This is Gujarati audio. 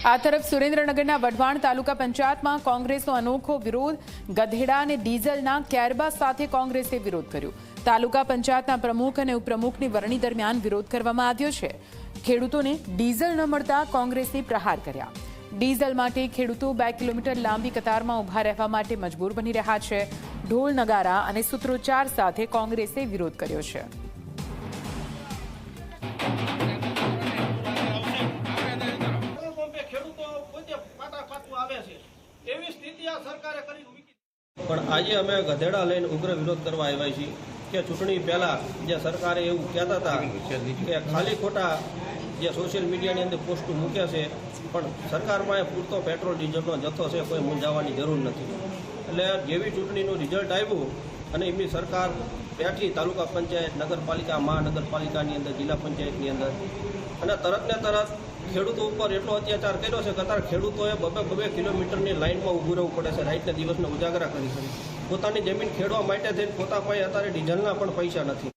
આ તરફ સુરેન્દ્રનગરના વઢવાણ તાલુકા પંચાયતમાં કોંગ્રેસનો અનોખો વિરોધ. ગધેડા અને ડીઝલના કેરબા સાથે કોંગ્રેસે વિરોધ કર્યો. તાલુકા પંચાયતના પ્રમુખ અને ઉપપ્રમુખની વરણી દરમિયાન વિરોધ કરવામાં આવ્યો છે. ખેડૂતોને ડીઝલ ન મળતા કોંગ્રેસે પ્રહાર કર્યા. ડીઝલ માટે ખેડૂતો 2 કિલોમીટર લાંબી કતારમાં ઊભા રહેવા માટે મજબૂર બની રહ્યા છે. ઢોલ નગારા અને સૂત્રોચ્ચાર સાથે કોંગ્રેસે વિરોધ કર્યો છે. પણ આજે અમે ગધેડા લઈને ઉગ્ર વિરોધ કરવા આવ્યા છીએ કે ચૂંટણી પહેલા જે સરકારે એવું કહેતા હતા કે ખાલી ખોટા જે સોશિયલ મીડિયાની અંદર પોસ્ટ મૂક્યા છે, પણ સરકારમાં પૂરતો પેટ્રોલ ડીઝલનો જથ્થો છે, કોઈ મૂંઝાવાની જરૂર નથી. એટલે જેવી ચૂંટણીનું રિઝલ્ટ આવ્યું અને એમની સરકાર બેઠી તાલુકા પંચાયત, નગરપાલિકા, મહાનગરપાલિકાની અંદર, જિલ્લા પંચાયતની અંદર, અને તરત ને તરત ખેડૂતો ઉપર એટલો અત્યાચાર કર્યો છે કે અત્યારે ખેડૂતોએ 2 કિલોમીટરની લાઇનમાં ઊભું રહેવું પડે છે, રાતને દિવસને ઉજાગરા કરી પોતાની જમીન ખેડવા માટે થઈને પોતા પાસે અત્યારે ડીઝલના પણ પૈસા નથી.